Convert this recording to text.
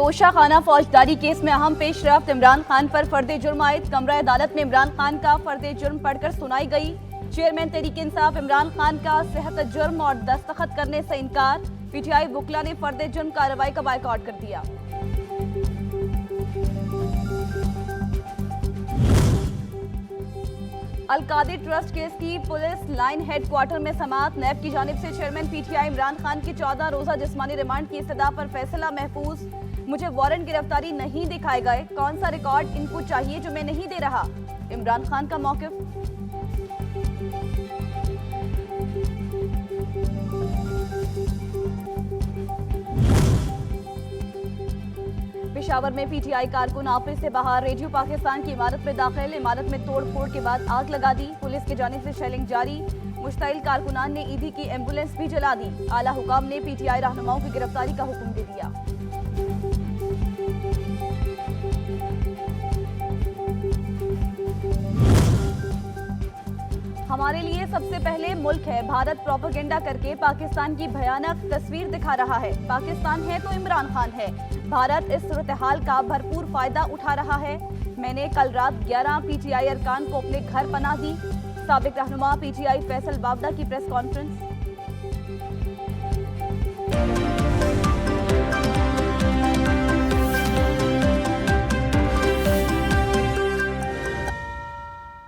तोशाखाना फौजदारी केस में अहम पेशरफ्त। इमरान खान पर फर्दे जुर्म आयद। कमरा अदालत में इमरान खान का फर्दे जुर्म पढ़कर सुनाई गई। चेयरमैन तहरीक इंसाफ इमरान खान का सेहत जुर्म और दस्तखत करने से इनकार। पीटीआई वुकला ने फर्दे जुर्म कार्रवाई का बायकॉट कर दिया। अलकादी ट्रस्ट केस की पुलिस लाइन हेडक्वार्टर में समाअत। नैब की जानिब से चेयरमैन पीटीआई इमरान खान की 14 रोजा जिस्मानी रिमांड की इस्तदा पर फैसला महफूज। मुझे वारंट गिरफ्तारी नहीं दिखाए गए, कौन सा रिकॉर्ड इनको चाहिए जो मैं नहीं दे रहा, इमरान खान का मौकिफ। पेशावर में पीटीआई कारकुन ऑफिस से बाहर। रेडियो पाकिस्तान की इमारत में दाखिल। इमारत में तोड़ फोड़ के बाद आग लगा दी। पुलिस की जानिब से शेलिंग जारी। मुश्ताइल कारकुनान ने ईदी की एम्बुलेंस भी जला दी। आला हुकाम ने पीटीआई रहनुमाओं की गिरफ्तारी का हुक्म दे दिया। हमारे लिए सबसे पहले मुल्क है। भारत प्रोपेगेंडा करके पाकिस्तान की भयानक तस्वीर दिखा रहा है। पाकिस्तान है तो इमरान खान है। भारत इस सूरत-ए-हाल का भरपूर फायदा उठा रहा है। मैंने कल रात 11 पीटीआई अरकान को अपने घर पनाह दी। साबिक रहनुमा पीटीआई फैसल बावदा की प्रेस कॉन्फ्रेंस।